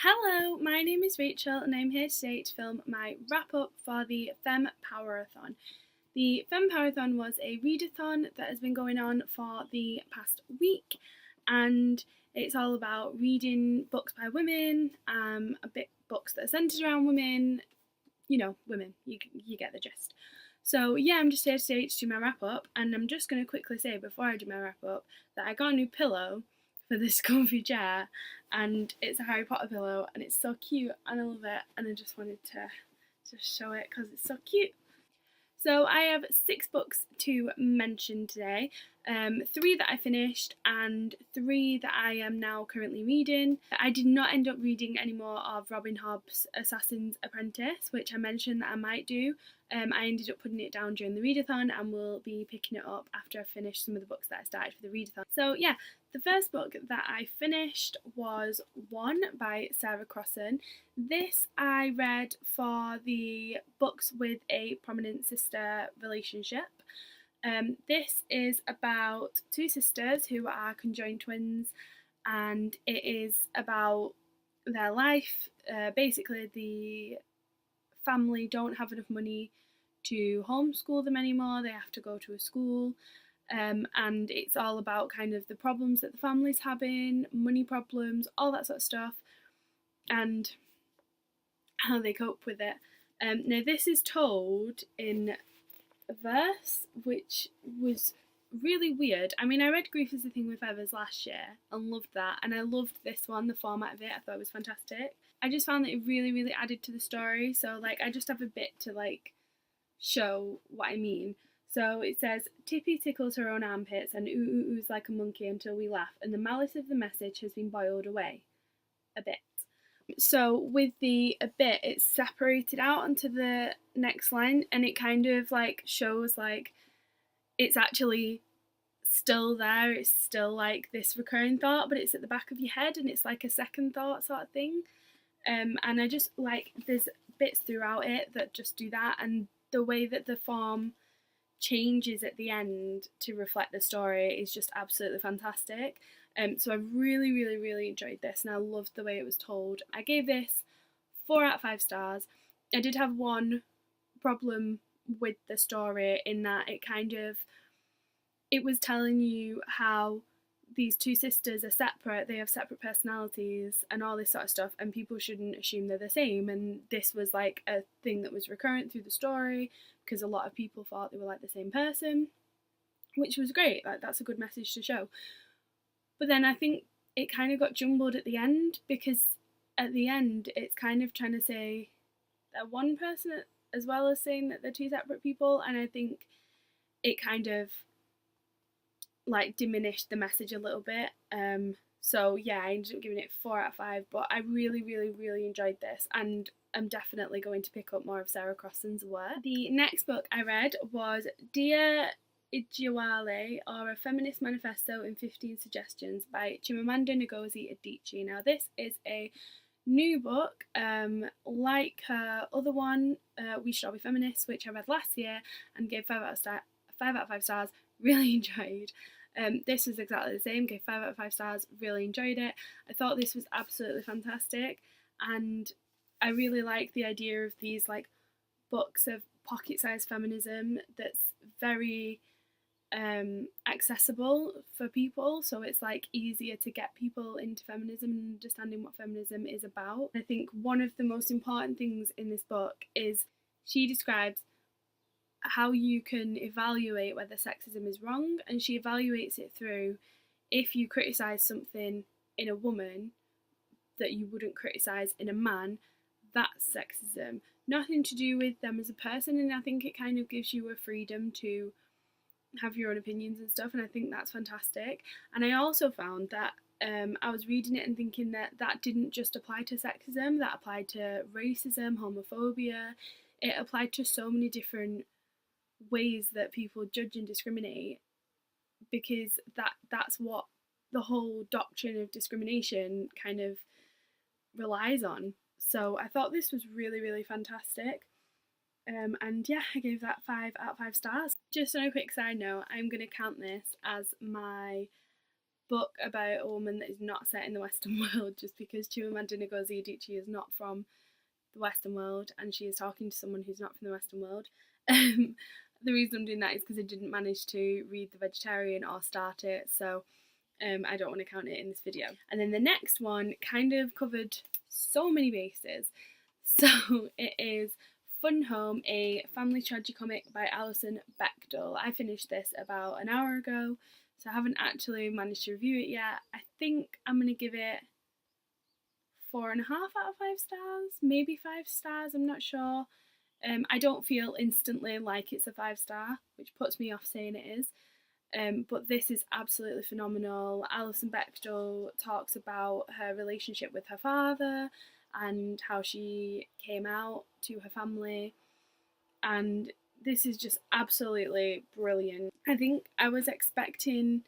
Hello, my name is Rachel and I'm here today to film my wrap up for the Fempowerathon. The Fempowerathon was a readathon that has been going on for the past week, and it's all about reading books by women, books that are centred around women, women, you get the gist. So yeah, I'm just here today to do my wrap up, and I'm just going to quickly say before I do my wrap up that I got a new pillow for this comfy chair, and it's a Harry Potter pillow and it's so cute and I love it, and I just wanted to just show it because it's so cute. So I have 6 books to mention today, 3 that I finished and 3 that I am now currently reading. I did not end up reading any more of Robin Hobb's Assassin's Apprentice, which I mentioned that I might do. I ended up putting it down during the readathon and will be picking it up after I finish some of the books that I started for the readathon. So yeah, the first book that I finished was One by Sarah Crossan. This I read for the Books with a Prominent Sister relationship. This is about 2 sisters who are conjoined twins, and it is about their life. Basically, the family don't have enough money to homeschool them anymore. They have to go to a school, and it's all about kind of the problems that the family's having, money problems, all that sort of stuff, and how they cope with it. Now this is told in verse, which was really weird. I mean, I read Grief is the Thing with Feathers last year and loved that, and I loved this one, the format of it. I thought it was fantastic. I just found that it really added to the story, so I just have a bit to show what I mean. So it says, Tippy tickles her own armpits and oohs like a monkey until we laugh, and the malice of the message has been boiled away a bit. So with the a bit, it's separated out onto the next line, and it kind of shows it's actually still there. It's still this recurring thought, but it's at the back of your head, and it's like a second thought sort of thing. And I just there's bits throughout it that just do that, and the way that the form changes at the end to reflect the story is just absolutely fantastic. So I really enjoyed this, and I loved the way it was told. I gave this 4 out of 5 stars. I did have one problem with the story in that it was telling you how these 2 sisters are separate, they have separate personalities and all this sort of stuff, and people shouldn't assume they're the same, and this was a thing that was recurrent through the story because a lot of people thought they were the same person, which was great. That's a good message to show. But then I think it kind of got jumbled at the end, because at the end it's kind of trying to say they're one person as well as saying that they're 2 separate people, and I think it kind of diminished the message a little bit. So yeah, I ended up giving it 4 out of 5, but I really enjoyed this, and I'm definitely going to pick up more of Sarah Crossan's work. The next book I read was Dear Ijeawele, or A Feminist Manifesto in 15 Suggestions by Chimamanda Ngozi Adichie. Now this is a new book, like her other one, We Should All Be Feminists, which I read last year and gave 5 out of 5 stars, really enjoyed. This was exactly the same, gave 5 out of 5 stars, really enjoyed it. I thought this was absolutely fantastic, and I really like the idea of these books of pocket-sized feminism that's very accessible for people, so it's easier to get people into feminism and understanding what feminism is about. I think one of the most important things in this book is she describes how you can evaluate whether sexism is wrong, and she evaluates it through, if you criticise something in a woman that you wouldn't criticise in a man, that's sexism. Nothing to do with them as a person, and I think it kind of gives you a freedom to have your own opinions and stuff, and I think that's fantastic. And I also found that I was reading it and thinking that didn't just apply to sexism, that applied to racism, homophobia. It applied to so many different ways that people judge and discriminate, because that's what the whole doctrine of discrimination kind of relies on. So I thought this was really fantastic. And yeah, I gave that 5 out of 5 stars. Just on a quick side note, I'm going to count this as my book about a woman that is not set in the Western world, just because Chimamanda Ngozi Adichie is not from the Western world and she is talking to someone who's not from the Western world. The reason I'm doing that is because I didn't manage to read The Vegetarian or start it, so I don't want to count it in this video. And then the next one kind of covered so many bases. So it is Fun Home, a family tragicomic by Alison Bechdel. I finished this about an hour ago, so I haven't actually managed to review it yet. I think I'm going to give it 4.5 out of 5 stars, maybe 5 stars, I'm not sure. I don't feel instantly like it's a 5-star, which puts me off saying it is. But this is absolutely phenomenal. Alison Bechdel talks about her relationship with her father and how she came out to her family, and this is just absolutely brilliant. I think I was expecting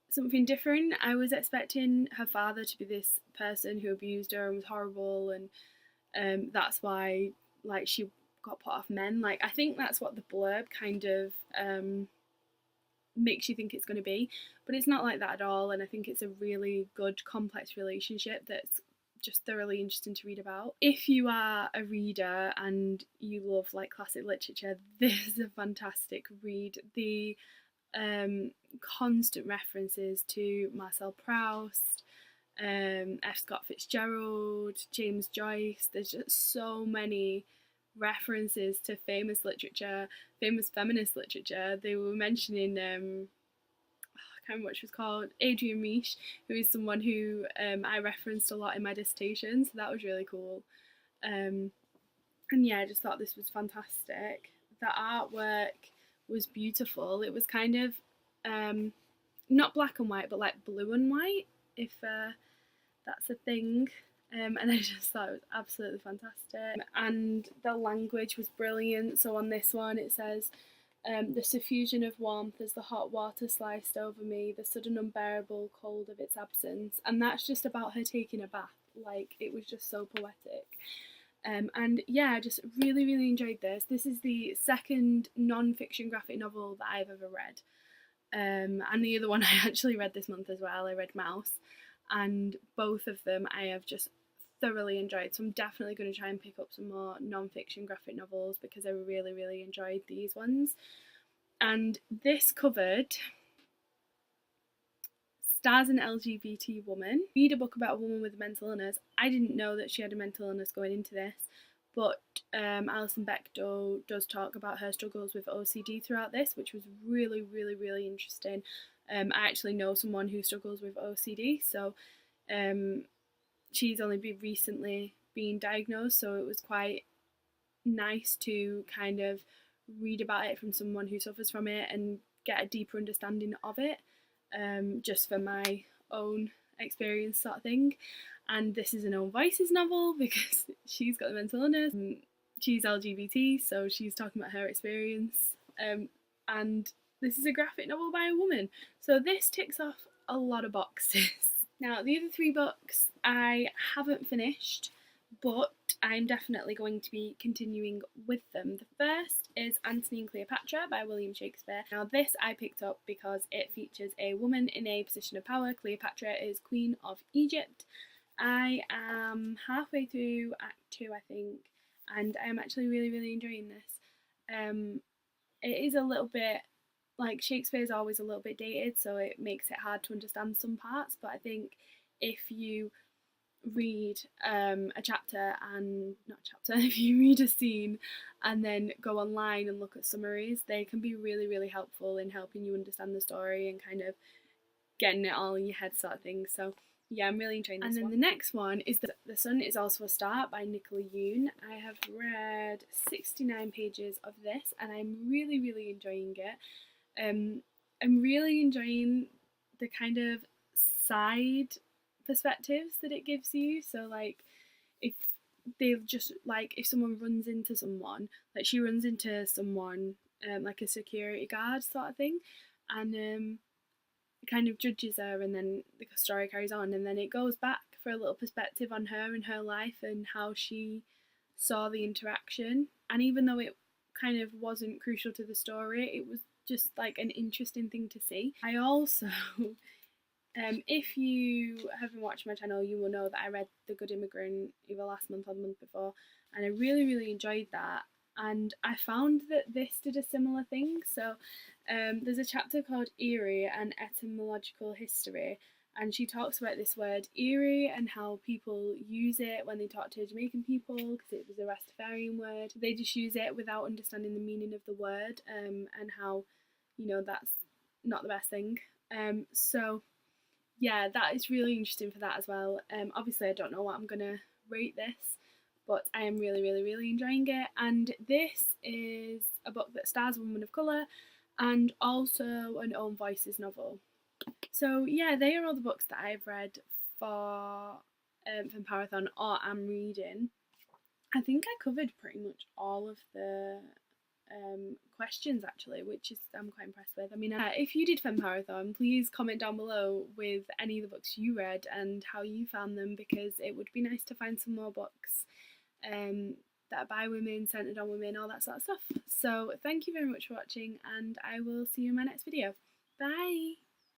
something different. I was expecting her father to be this person who abused her and was horrible, and that's why like she got put off men. Like, I think that's what the blurb kind of makes you think it's going to be, but it's not like that at all. And I think it's a really good complex relationship that's just thoroughly interesting to read about. If you are a reader and you love like classic literature, this is a fantastic read. The constant references to Marcel Proust, F. Scott Fitzgerald, James Joyce. There's just so many references to famous literature, famous feminist literature. They were mentioning I can't remember what she was called, Adrienne Rich, who is someone who I referenced a lot in my dissertation, so that was really cool. And yeah, I just thought this was fantastic. The artwork was beautiful. It was kind of not black and white, but like blue and white, if that's a thing. And I just thought it was absolutely fantastic. And the language was brilliant. So on this one it says, the suffusion of warmth as the hot water sliced over me, the sudden unbearable cold of its absence. And that's just about her taking a bath. Like, it was just so poetic. And yeah, I just really, really enjoyed this. This is the second non-fiction graphic novel that I've ever read. And the other one I actually read this month as well. I read Mouse. And both of them I have just thoroughly enjoyed. So I'm definitely going to try and pick up some more non-fiction graphic novels because I really, really enjoyed these ones. And this covered stars an LGBT woman, read a book about a woman with a mental illness. I didn't know that she had a mental illness going into this, but Alison Bechdel does talk about her struggles with OCD throughout this, which was really, really, really interesting. I actually know someone who struggles with OCD, so she's only recently been diagnosed, so it was quite nice to kind of read about it from someone who suffers from it and get a deeper understanding of it, just for my own experience sort of thing. And this is an Own Voices novel because she's got a mental illness. She's LGBT, so she's talking about her experience. And this is a graphic novel by a woman. So this ticks off a lot of boxes. Now, the other 3 books I haven't finished, but I'm definitely going to be continuing with them. The first is Antony and Cleopatra by William Shakespeare. Now, this I picked up because it features a woman in a position of power. Cleopatra is Queen of Egypt. I am halfway through Act 2, I think, and I'm actually really, really enjoying this. It is a little bit, like, Shakespeare's always a little bit dated, so it makes it hard to understand some parts, but I think if you read a chapter and if you read a scene and then go online and look at summaries, they can be really, really helpful in helping you understand the story and kind of getting it all in your head sort of thing. So yeah, I'm really enjoying this one. And then the next one is The Sun Is Also a Star by Nicola Yoon. I have read 69 pages of this and I'm really, really enjoying it. I'm really enjoying the kind of side perspectives that it gives you. So like, if they've just, like, if someone runs into someone, like she runs into someone, like a security guard sort of thing, and kind of judges her, and then the story carries on, and then it goes back for a little perspective on her and her life and how she saw the interaction. And even though it kind of wasn't crucial to the story, it was just like an interesting thing to see. I also If you have been watching my channel, you will know that I read The Good Immigrant either last month or the month before, and I really enjoyed that. And I found that this did a similar thing. So there's a chapter called Eerie and Etymological History, and she talks about this word eerie and how people use it when they talk to Jamaican people because it was a Rastafarian word. They just use it without understanding the meaning of the word, and how, you know, that's not the best thing. So yeah, that is really interesting for that as well. Obviously, I don't know what I'm gonna rate this, but I am really enjoying it. And this is a book that stars a woman of colour and also an Own Voices novel. So yeah, they are all the books that I've read for Fempowerathon or am reading. I think I covered pretty much all of the questions actually, which is I'm quite impressed with. I mean, if you did Fempowerathon, please comment down below with any of the books you read and how you found them, because it would be nice to find some more books that are by women, centered on women, all that sort of stuff. So thank you very much for watching, and I will see you in my next video. Bye!